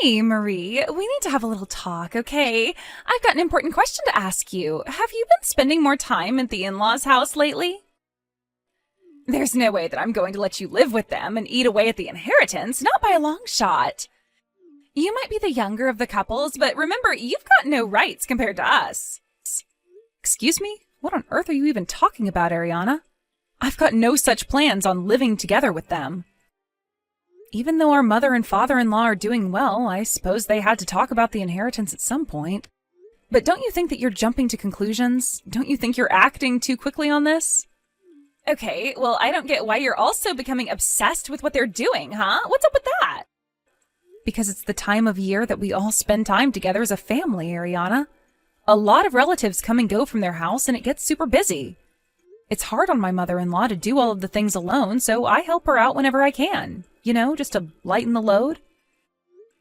Hey, Marie, we need to have a little talk, okay? I've got an important question to ask you. Have you been spending more time at the in-laws' house lately? There's no way that I'm going to let you live with them and eat away at the inheritance, not by a long shot. You might be the younger of the couples, but remember, you've got no rights compared to us. Excuse me? What on earth are you even talking about, Ariana? I've got no such plans on living together with them. Even though our mother and father-in-law are doing well, I suppose they had to talk about the inheritance at some point. But don't you think that you're jumping to conclusions? Don't you think you're acting too quickly on this? Okay, well, I don't get why you're also becoming obsessed with what they're doing, huh? What's up with that? Because it's the time of year that we all spend time together as a family, Ariana. A lot of relatives come and go from their house, and it gets super busy. It's hard on my mother-in-law to do all of the things alone, so I help her out whenever I can. You know, just to lighten the load.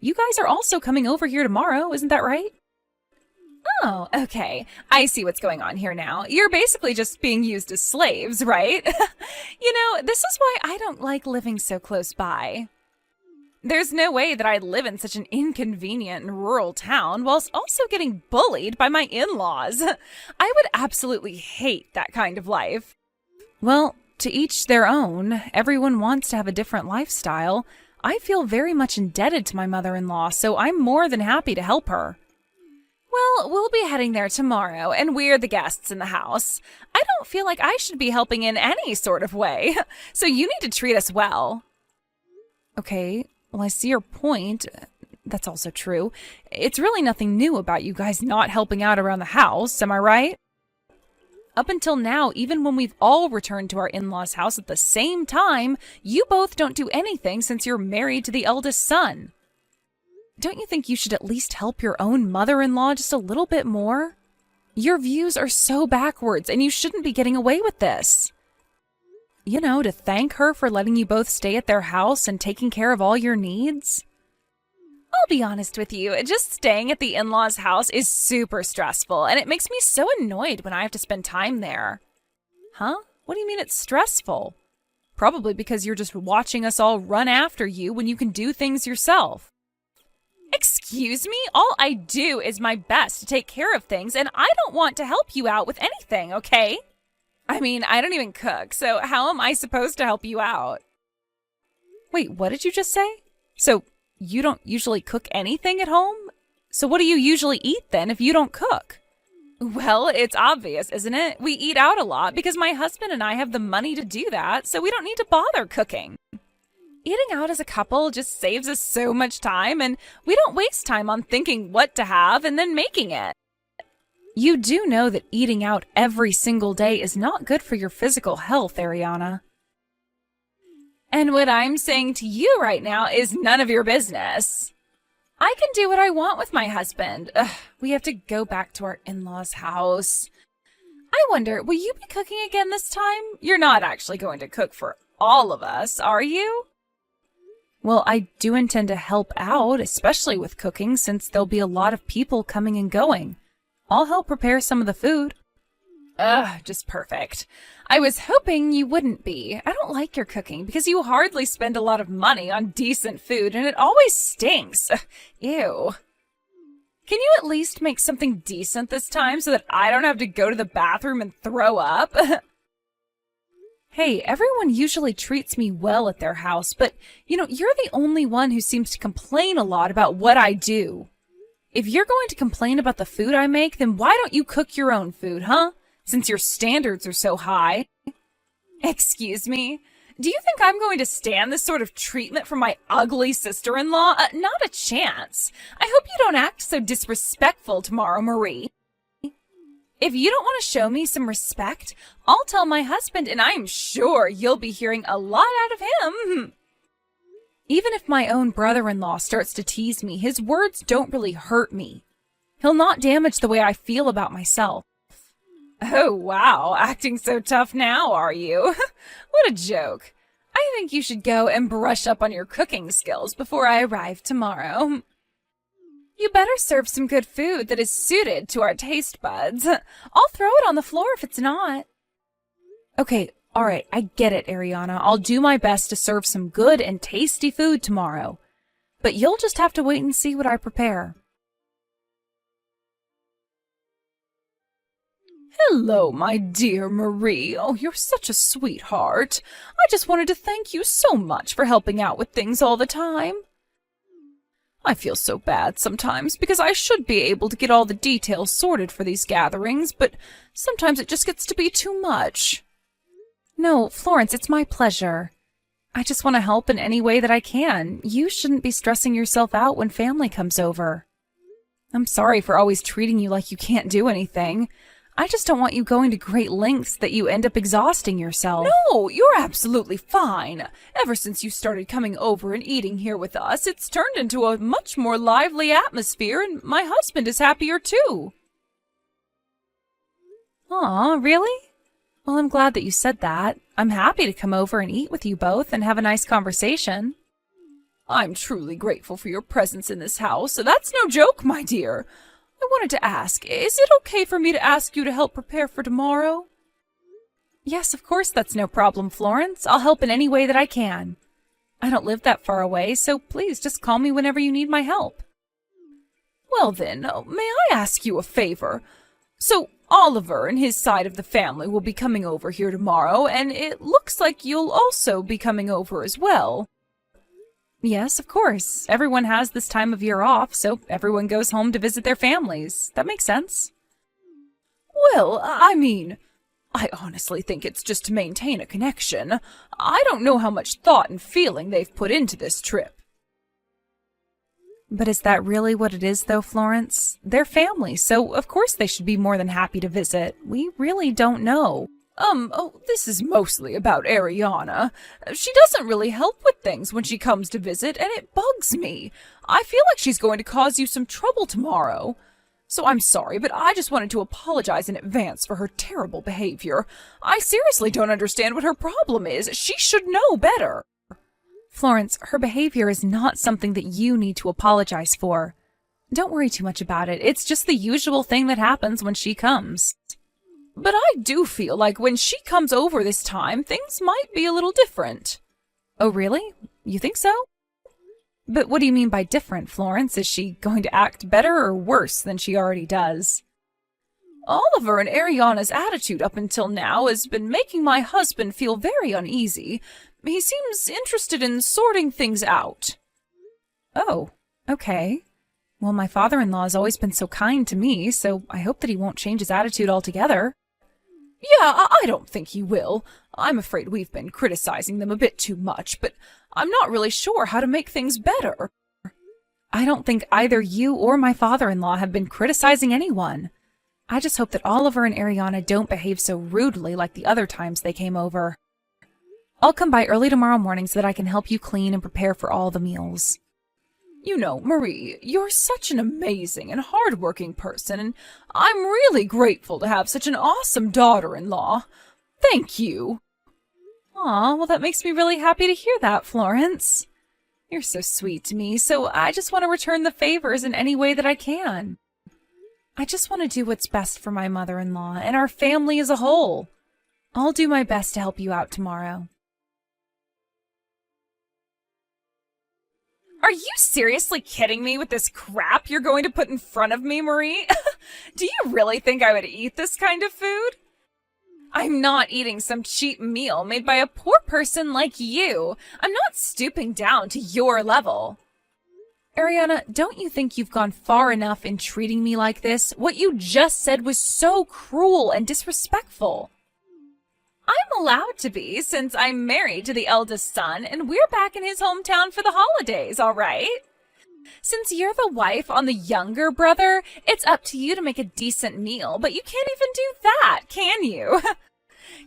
You guys are also coming over here tomorrow, isn't that right? Oh, okay. I see what's going on here now. You're basically just being used as slaves, right? This is why I don't like living so close by. There's no way that I'd live in such an inconvenient and rural town whilst also getting bullied by my in-laws. I would absolutely hate that kind of life. Well, to each their own. Everyone wants to have a different lifestyle. I feel very much indebted to my mother-in-law, so I'm more than happy to help her. Well, we'll be heading there tomorrow, and we're the guests in the house. I don't feel like I should be helping in any sort of way, so you need to treat us well. Okay, well, I see your point. That's also true. It's really nothing new about you guys not helping out around the house, am I right? Up until now, even when we've all returned to our in-laws' house at the same time, you both don't do anything since you're married to the eldest son. Don't you think you should at least help your own mother-in-law just a little bit more? Your views are so backwards, and you shouldn't be getting away with this. You know, to thank her for letting you both stay at their house and taking care of all your needs. I'll be honest with you, just staying at the in-laws' house is super stressful, and it makes me so annoyed when I have to spend time there. Huh? What do you mean it's stressful? Probably because you're just watching us all run after you when you can do things yourself. Excuse me? All I do is my best to take care of things, and I don't want to help you out with anything, okay? I mean, I don't even cook, so how am I supposed to help you out? Wait, what did you just say? So, you don't usually cook anything at home? So what do you usually eat then if you don't cook? Well, it's obvious, isn't it? We eat out a lot because my husband and I have the money to do that, so we don't need to bother cooking. Eating out as a couple just saves us so much time, and we don't waste time on thinking what to have and then making it. You do know that eating out every single day is not good for your physical health, Ariana. And what I'm saying to you right now is none of your business. I can do what I want with my husband. We have to go back to our in-laws' house. I wonder, will you be cooking again this time? You're not actually going to cook for all of us, are you? Well, I do intend to help out, especially with cooking, since there'll be a lot of people coming and going. I'll help prepare some of the food. Just perfect. I was hoping you wouldn't be. I don't like your cooking because you hardly spend a lot of money on decent food and it always stinks. Ew. Can you at least make something decent this time so that I don't have to go to the bathroom and throw up? Hey, everyone usually treats me well at their house, but, you're the only one who seems to complain a lot about what I do. If you're going to complain about the food I make, then why don't you cook your own food, huh? Since your standards are so high. Excuse me? Do you think I'm going to stand this sort of treatment from my ugly sister-in-law? Not a chance. I hope you don't act so disrespectful tomorrow, Marie. If you don't want to show me some respect, I'll tell my husband, and I'm sure you'll be hearing a lot out of him. Even if my own brother-in-law starts to tease me, his words don't really hurt me. He'll not damage the way I feel about myself. Oh, wow, acting so tough now, are you? What a joke. I think you should go and brush up on your cooking skills before I arrive tomorrow. You better serve some good food that is suited to our taste buds. I'll throw it on the floor if it's not. Okay, all right, I get it, Ariana. I'll do my best to serve some good and tasty food tomorrow. but you'll just have to wait and see what I prepare. Hello, my dear Marie. Oh, you're such a sweetheart. I just wanted to thank you so much for helping out with things all the time. I feel so bad sometimes because I should be able to get all the details sorted for these gatherings, but sometimes it just gets to be too much. No, Florence, it's my pleasure. I just want to help in any way that I can. You shouldn't be stressing yourself out when family comes over. I'm sorry for always treating you like you can't do anything. I just don't want you going to great lengths that you end up exhausting yourself. No, you're absolutely fine. Ever since you started coming over and eating here with us, it's turned into a much more lively atmosphere, and my husband is happier too. Aw, really? Well, I'm glad that you said that. I'm happy to come over and eat with you both and have a nice conversation. I'm truly grateful for your presence in this house. That's no joke, my dear. I wanted to ask, is it okay for me to ask you to help prepare for tomorrow? Yes, of course, that's no problem, Florence. I'll help in any way that I can. I don't live that far away, so please just call me whenever you need my help. Well then, may I ask you a favor? So, Oliver and his side of the family will be coming over here tomorrow, and it looks like you'll also be coming over as well. Yes, of course. Everyone has this time of year off, so everyone goes home to visit their families. That makes sense. Well, I honestly think it's just to maintain a connection. I don't know how much thought and feeling they've put into this trip. But is that really what it is, though, Florence? They're family, so of course they should be more than happy to visit. We really don't know. This is mostly about Ariana. She doesn't really help with things when she comes to visit, and it bugs me. I feel like she's going to cause you some trouble tomorrow. So I'm sorry, but I just wanted to apologize in advance for her terrible behavior. I seriously don't understand what her problem is. She should know better. Florence, her behavior is not something that you need to apologize for. Don't worry too much about it. It's just the usual thing that happens when she comes. But I do feel like when she comes over this time, things might be a little different. Oh, really? You think so? But what do you mean by different, Florence? Is she going to act better or worse than she already does? Oliver and Ariana's attitude up until now has been making my husband feel very uneasy. He seems interested in sorting things out. Oh, okay. Well, my father-in-law has always been so kind to me, so I hope that he won't change his attitude altogether. Yeah, I don't think he will. I'm afraid we've been criticizing them a bit too much, but I'm not really sure how to make things better. I don't think either you or my father-in-law have been criticizing anyone. I just hope that Oliver and Ariana don't behave so rudely like the other times they came over. I'll come by early tomorrow morning so that I can help you clean and prepare for all the meals. You know, Marie, you're such an amazing and hard-working person, and I'm really grateful to have such an awesome daughter-in-law. Thank you. Aw, well, that makes me really happy to hear that, Florence. You're so sweet to me, so I just want to return the favors in any way that I can. I just want to do what's best for my mother-in-law and our family as a whole. I'll do my best to help you out tomorrow. Are you seriously kidding me with this crap you're going to put in front of me, Marie? Do you really think I would eat this kind of food? I'm not eating some cheap meal made by a poor person like you. I'm not stooping down to your level. Ariana, don't you think you've gone far enough in treating me like this? What you just said was so cruel and disrespectful. I'm allowed to be, since I'm married to the eldest son, and we're back in his hometown for the holidays, all right? Since you're the wife on the younger brother, it's up to you to make a decent meal, but you can't even do that, can you?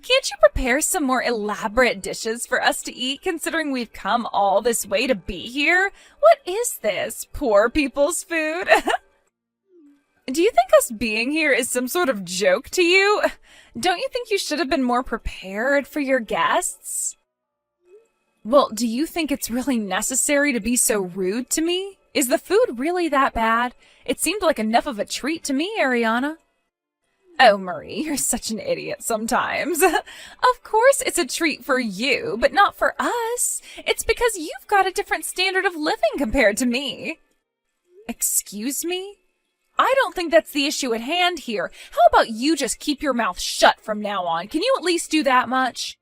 Can't you prepare some more elaborate dishes for us to eat, considering we've come all this way to be here? What is this, poor people's food? Do you think us being here is some sort of joke to you? Don't you think you should have been more prepared for your guests? Well, do you think it's really necessary to be so rude to me? Is the food really that bad? It seemed like enough of a treat to me, Ariana. Oh, Marie, you're such an idiot sometimes. Of course it's a treat for you, but not for us. It's because you've got a different standard of living compared to me. Excuse me? I don't think that's the issue at hand here. How about you just keep your mouth shut from now on? Can you at least do that much?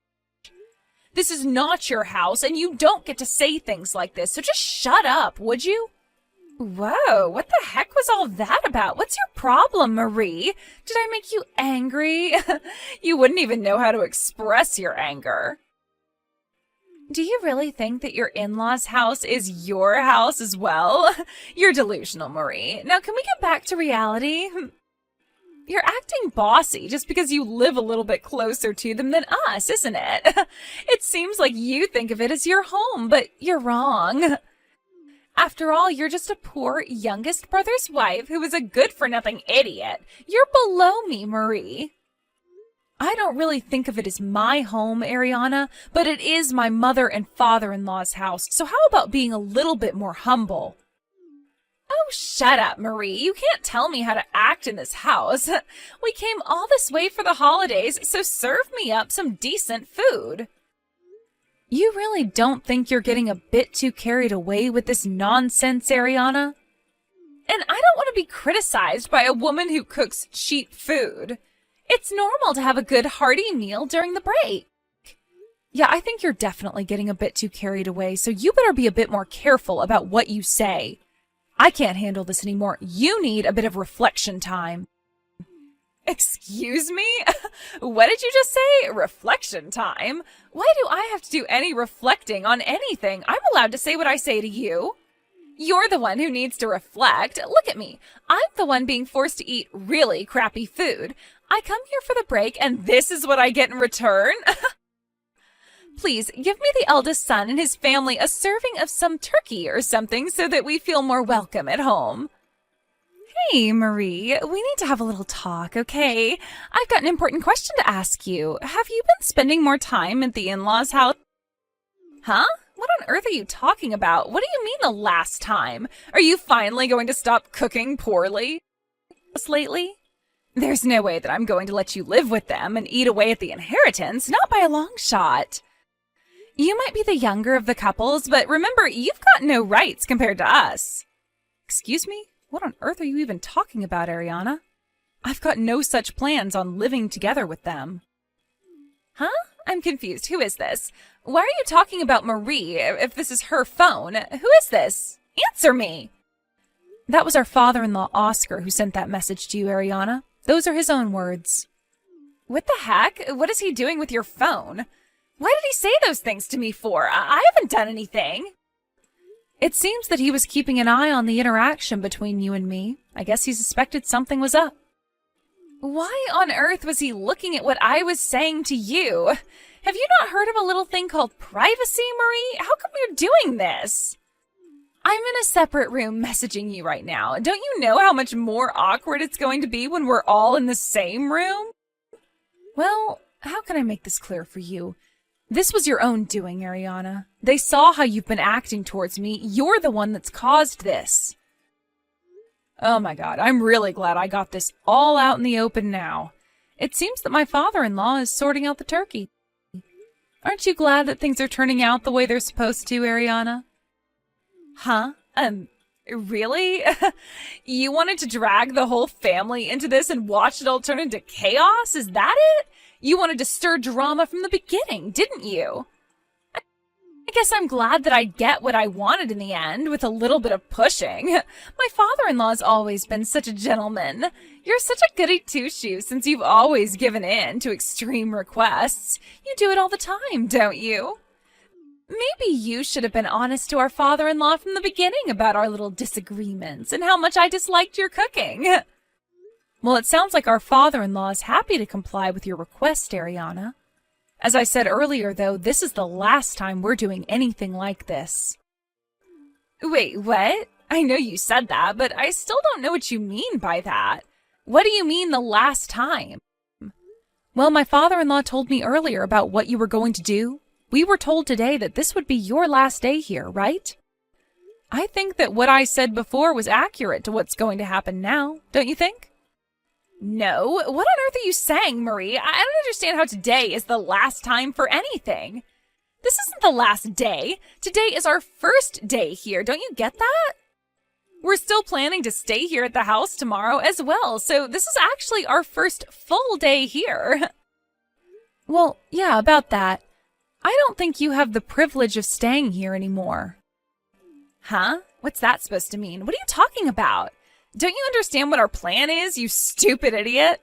This is not your house, and you don't get to say things like this, so just shut up, would you? Whoa, what the heck was all that about? What's your problem, Marie? Did I make you angry? You wouldn't even know how to express your anger. Do you really think that your in-laws' house is your house as well? You're delusional, Marie. Now, can we get back to reality? You're acting bossy just because you live a little bit closer to them than us, isn't it? It seems like you think of it as your home, but you're wrong. After all, you're just a poor youngest brother's wife who is a good-for-nothing idiot. You're below me, Marie. I don't really think of it as my home, Ariana, but it is my mother and father-in-law's house, so how about being a little bit more humble? Oh, shut up, Marie. You can't tell me how to act in this house. We came all this way for the holidays, so serve me up some decent food. You really don't think you're getting a bit too carried away with this nonsense, Ariana? And I don't want to be criticized by a woman who cooks cheap food. It's normal to have a good hearty meal during the break. Yeah, I think you're definitely getting a bit too carried away, so you better be a bit more careful about what you say. I can't handle this anymore. You need a bit of reflection time. Excuse me? What did you just say? Reflection time? Why do I have to do any reflecting on anything? I'm allowed to say what I say to you. You're the one who needs to reflect. Look at me. I'm the one being forced to eat really crappy food. I come here for the break, and this is what I get in return? Please, give me the eldest son and his family a serving of some turkey or something so that we feel more welcome at home. Hey, Marie, we need to have a little talk, okay? I've got an important question to ask you. Have you been spending more time at the in-laws' house? Huh? What on earth are you talking about? What do you mean the last time? Are you finally going to stop cooking poorly lately? There's no way that I'm going to let you live with them and eat away at the inheritance, not by a long shot. You might be the younger of the couples, but remember, you've got no rights compared to us. Excuse me? What on earth are you even talking about, Ariana? I've got no such plans on living together with them. Huh? I'm confused. Who is this? Why are you talking about Marie if this is her phone? Who is this? Answer me! That was our father-in-law, Oscar, who sent that message to you, Ariana. Those are his own words. What the heck? What is he doing with your phone? Why did he say those things to me for? I haven't done anything. It seems that he was keeping an eye on the interaction between you and me. I guess he suspected something was up. Why on earth was he looking at what I was saying to you? Have you not heard of a little thing called privacy, Marie? How come you're doing this? I'm in a separate room messaging you right now. Don't you know how much more awkward it's going to be when we're all in the same room? Well, how can I make this clear for you? This was your own doing, Ariana. They saw how you've been acting towards me. You're the one that's caused this. Oh my God, I'm really glad I got this all out in the open now. It seems that my father-in-law is sorting out the turkey. Aren't you glad that things are turning out the way they're supposed to, Ariana? Huh? Really? You wanted to drag the whole family into this and watch it all turn into chaos? Is that it? You wanted to stir drama from the beginning, didn't you? I guess I'm glad that I get what I wanted in the end, with a little bit of pushing. My father-in-law's always been such a gentleman. You're such a goody two-shoes since you've always given in to extreme requests. You do it all the time, don't you? Maybe you should have been honest to our father-in-law from the beginning about our little disagreements and how much I disliked your cooking. Well, it sounds like our father-in-law is happy to comply with your request, Ariana. As I said earlier, though, this is the last time we're doing anything like this. Wait, what? I know you said that, but I still don't know what you mean by that. What do you mean the last time? Well, my father-in-law told me earlier about what you were going to do. We were told today that this would be your last day here, right? I think that what I said before was accurate to what's going to happen now, don't you think? No, what on earth are you saying, Marie? I don't understand how today is the last time for anything. This isn't the last day. Today is our first day here. Don't you get that? We're still planning to stay here at the house tomorrow as well, so this is actually our first full day here. Well, yeah, about that. I don't think you have the privilege of staying here anymore. Huh? What's that supposed to mean? What are you talking about? Don't you understand what our plan is, you stupid idiot?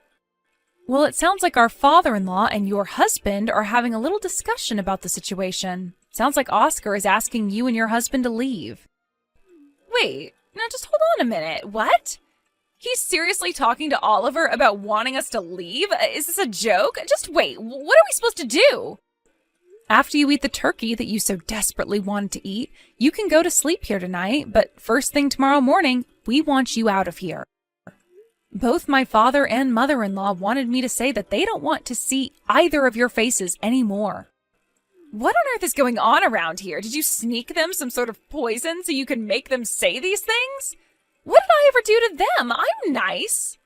Well, it sounds like our father-in-law and your husband are having a little discussion about the situation. Sounds like Oscar is asking you and your husband to leave. Wait, now just hold on a minute. What? He's seriously talking to Oliver about wanting us to leave? Is this a joke? Just wait, what are we supposed to do? After you eat the turkey that you so desperately wanted to eat, you can go to sleep here tonight, but first thing tomorrow morning, we want you out of here. Both my father and mother-in-law wanted me to say that they don't want to see either of your faces anymore. What on earth is going on around here? Did you sneak them some sort of poison so you could make them say these things? What did I ever do to them? I'm nice.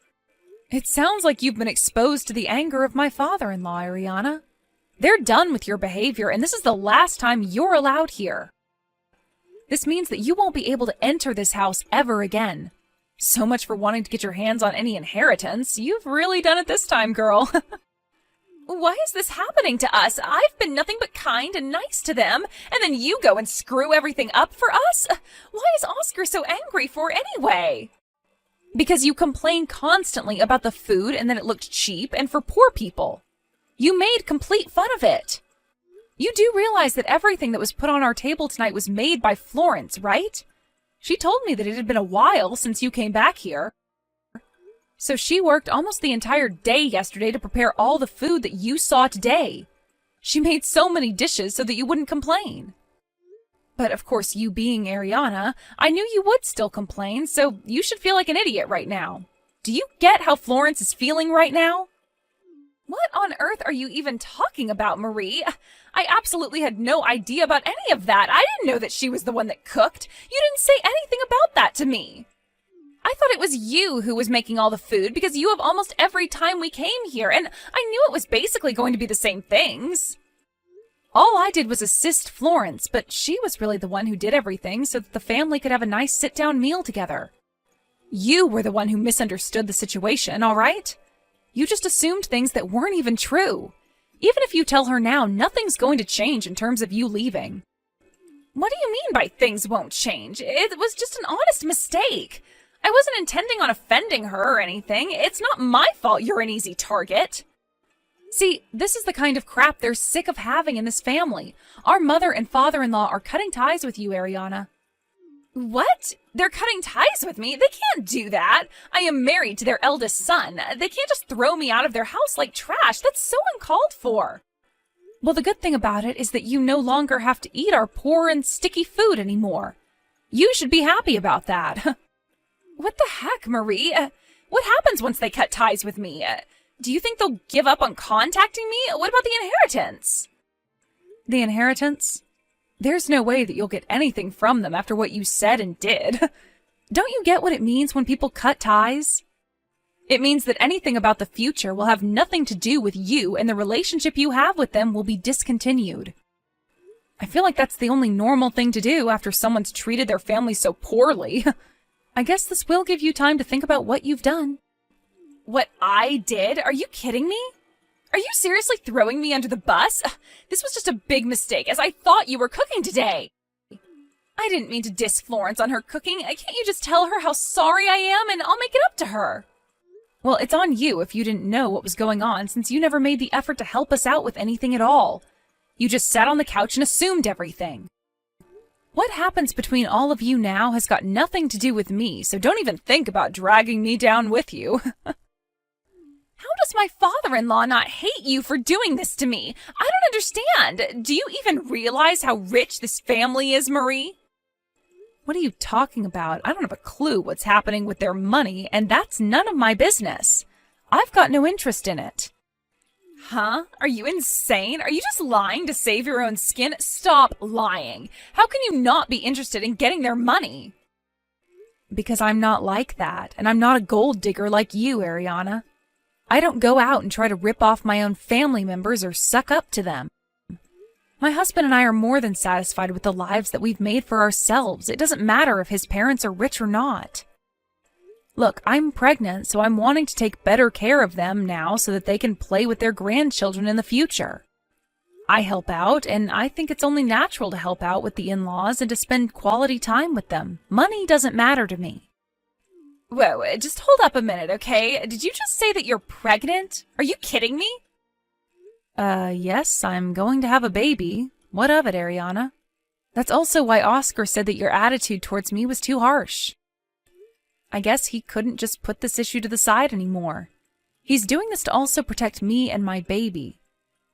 It sounds like you've been exposed to the anger of my father-in-law, Ariana. They're done with your behavior, and this is the last time you're allowed here. This means that you won't be able to enter this house ever again. So much for wanting to get your hands on any inheritance. You've really done it this time, girl. Why is this happening to us? I've been nothing but kind and nice to them, and then you go and screw everything up for us? Why is Oscar so angry for anyway? Because you complain constantly about the food and that it looked cheap and for poor people. You made complete fun of it. You do realize that everything that was put on our table tonight was made by Florence, right? She told me that it had been a while since you came back here. So she worked almost the entire day yesterday to prepare all the food that you saw today. She made so many dishes so that you wouldn't complain. But of course, you being Ariana, I knew you would still complain, so you should feel like an idiot right now. Do you get how Florence is feeling right now? What on earth are you even talking about, Marie? I absolutely had no idea about any of that. I didn't know that she was the one that cooked. You didn't say anything about that to me. I thought it was you who was making all the food because you have almost every time we came here, and I knew it was basically going to be the same things. All I did was assist Florence, but she was really the one who did everything so that the family could have a nice sit-down meal together. You were the one who misunderstood the situation, all right? You just assumed things that weren't even true. Even if you tell her now, nothing's going to change in terms of you leaving. What do you mean by things won't change? It was just an honest mistake. I wasn't intending on offending her or anything. It's not my fault you're an easy target. See, this is the kind of crap they're sick of having in this family. Our mother and father-in-law are cutting ties with you, Ariana. What? They're cutting ties with me? They can't do that. I am married to their eldest son. They can't just throw me out of their house like trash. That's so uncalled for. Well, the good thing about it is that you no longer have to eat our poor and sticky food anymore. You should be happy about that. What the heck, Marie? What happens once they cut ties with me? Do you think they'll give up on contacting me? What about the inheritance? The inheritance? There's no way that you'll get anything from them after what you said and did. Don't you get what it means when people cut ties? It means that anything about the future will have nothing to do with you, and the relationship you have with them will be discontinued. I feel like that's the only normal thing to do after someone's treated their family so poorly. I guess this will give you time to think about what you've done. What I did? Are you kidding me? Are you seriously throwing me under the bus? This was just a big mistake, as I thought you were cooking today. I didn't mean to diss Florence on her cooking. Can't you just tell her how sorry I am, and I'll make it up to her? Well, it's on you if you didn't know what was going on, since you never made the effort to help us out with anything at all. You just sat on the couch and assumed everything. What happens between all of you now has got nothing to do with me, so don't even think about dragging me down with you. How does my father-in-law not hate you for doing this to me? I don't understand. Do you even realize how rich this family is, Marie? What are you talking about? I don't have a clue what's happening with their money, and that's none of my business. I've got no interest in it. Huh? Are you insane? Are you just lying to save your own skin? Stop lying. How can you not be interested in getting their money? Because I'm not like that, and I'm not a gold digger like you, Ariana. I don't go out and try to rip off my own family members or suck up to them. My husband and I are more than satisfied with the lives that we've made for ourselves. It doesn't matter if his parents are rich or not. Look, I'm pregnant, so I'm wanting to take better care of them now so that they can play with their grandchildren in the future. I help out, and I think it's only natural to help out with the in-laws and to spend quality time with them. Money doesn't matter to me. Whoa, just hold up a minute, okay? Did you just say that you're pregnant? Are you kidding me? Yes, I'm going to have a baby. What of it, Ariana? That's also why Oscar said that your attitude towards me was too harsh. I guess he couldn't just put this issue to the side anymore. He's doing this to also protect me and my baby.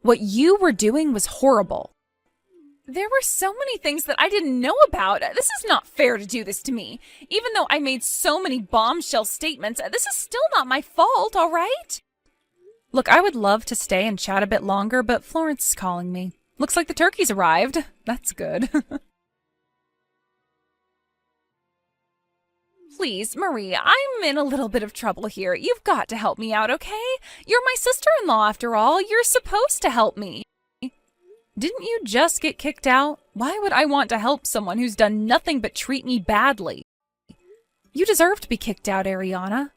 What you were doing was horrible. There were so many things that I didn't know about. This is not fair to do this to me. Even though I made so many bombshell statements, this is still not my fault, all right? Look, I would love to stay and chat a bit longer, but Florence is calling me. Looks like the turkey's arrived. That's good. Please, Marie, I'm in a little bit of trouble here. You've got to help me out, okay? You're my sister-in-law, after all. You're supposed to help me. Didn't you just get kicked out? Why would I want to help someone who's done nothing but treat me badly? You deserve to be kicked out, Ariana.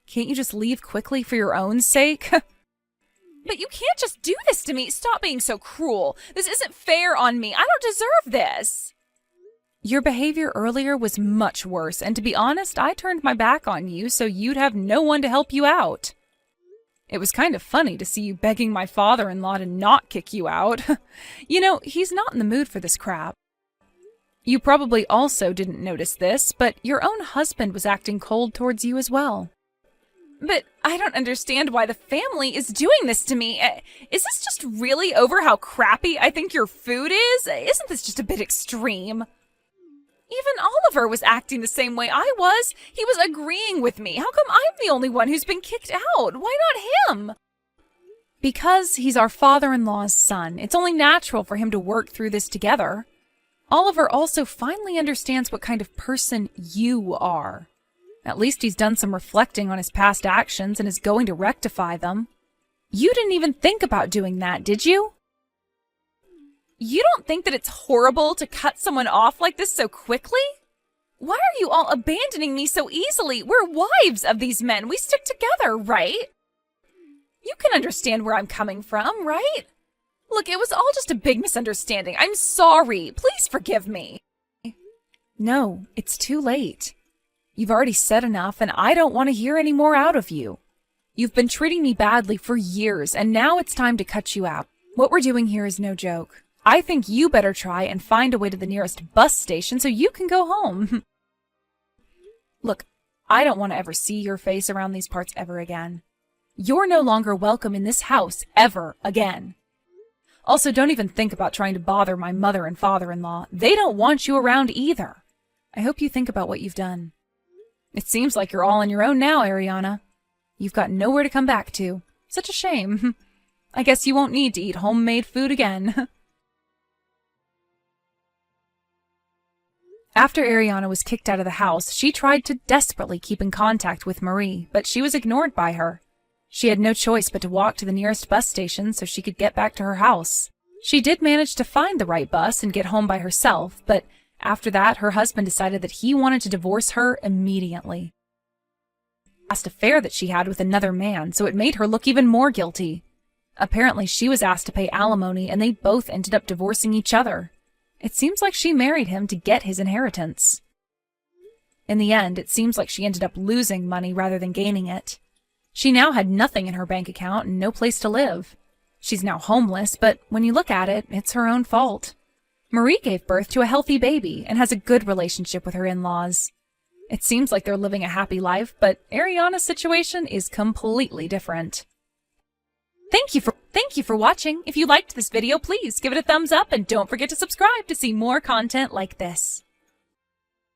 Can't you just leave quickly for your own sake? But you can't just do this to me. Stop being so cruel. This isn't fair on me. I don't deserve this. Your behavior earlier was much worse, and to be honest, I turned my back on you so you'd have no one to help you out. It was kind of funny to see you begging my father-in-law to not kick you out. You know, he's not in the mood for this crap. You probably also didn't notice this, but your own husband was acting cold towards you as well. But I don't understand why the family is doing this to me. Is this just really over how crappy I think your food is? Isn't this just a bit extreme? Even Oliver was acting the same way I was. He was agreeing with me. How come I'm the only one who's been kicked out? Why not him? Because he's our father-in-law's son. It's only natural for him to work through this together. Oliver also finally understands what kind of person you are. At least he's done some reflecting on his past actions and is going to rectify them. You didn't even think about doing that, did you? You don't think that it's horrible to cut someone off like this so quickly? Why are you all abandoning me so easily? We're wives of these men. We stick together, right? You can understand where I'm coming from, right? Look, it was all just a big misunderstanding. I'm sorry. Please forgive me. No, it's too late. You've already said enough, and I don't want to hear any more out of you. You've been treating me badly for years, and now it's time to cut you out. What we're doing here is no joke. I think you better try and find a way to the nearest bus station so you can go home. Look, I don't want to ever see your face around these parts ever again. You're no longer welcome in this house ever again. Also, don't even think about trying to bother my mother and father-in-law. They don't want you around either. I hope you think about what you've done. It seems like you're all on your own now, Ariana. You've got nowhere to come back to. Such a shame. I guess you won't need to eat homemade food again. After Ariana was kicked out of the house, she tried to desperately keep in contact with Marie, but she was ignored by her. She had no choice but to walk to the nearest bus station so she could get back to her house. She did manage to find the right bus and get home by herself, but after that, her husband decided that he wanted to divorce her immediately. Last affair that she had with another man, so it made her look even more guilty. Apparently, she was asked to pay alimony, and they both ended up divorcing each other. It seems like she married him to get his inheritance. In the end, it seems like she ended up losing money rather than gaining it. She now had nothing in her bank account and no place to live. She's now homeless, but when you look at it, it's her own fault. Marie gave birth to a healthy baby and has a good relationship with her in-laws. It seems like they're living a happy life, but Ariana's situation is completely different. Thank you for watching. If you liked this video, please give it a thumbs up and don't forget to subscribe to see more content like this.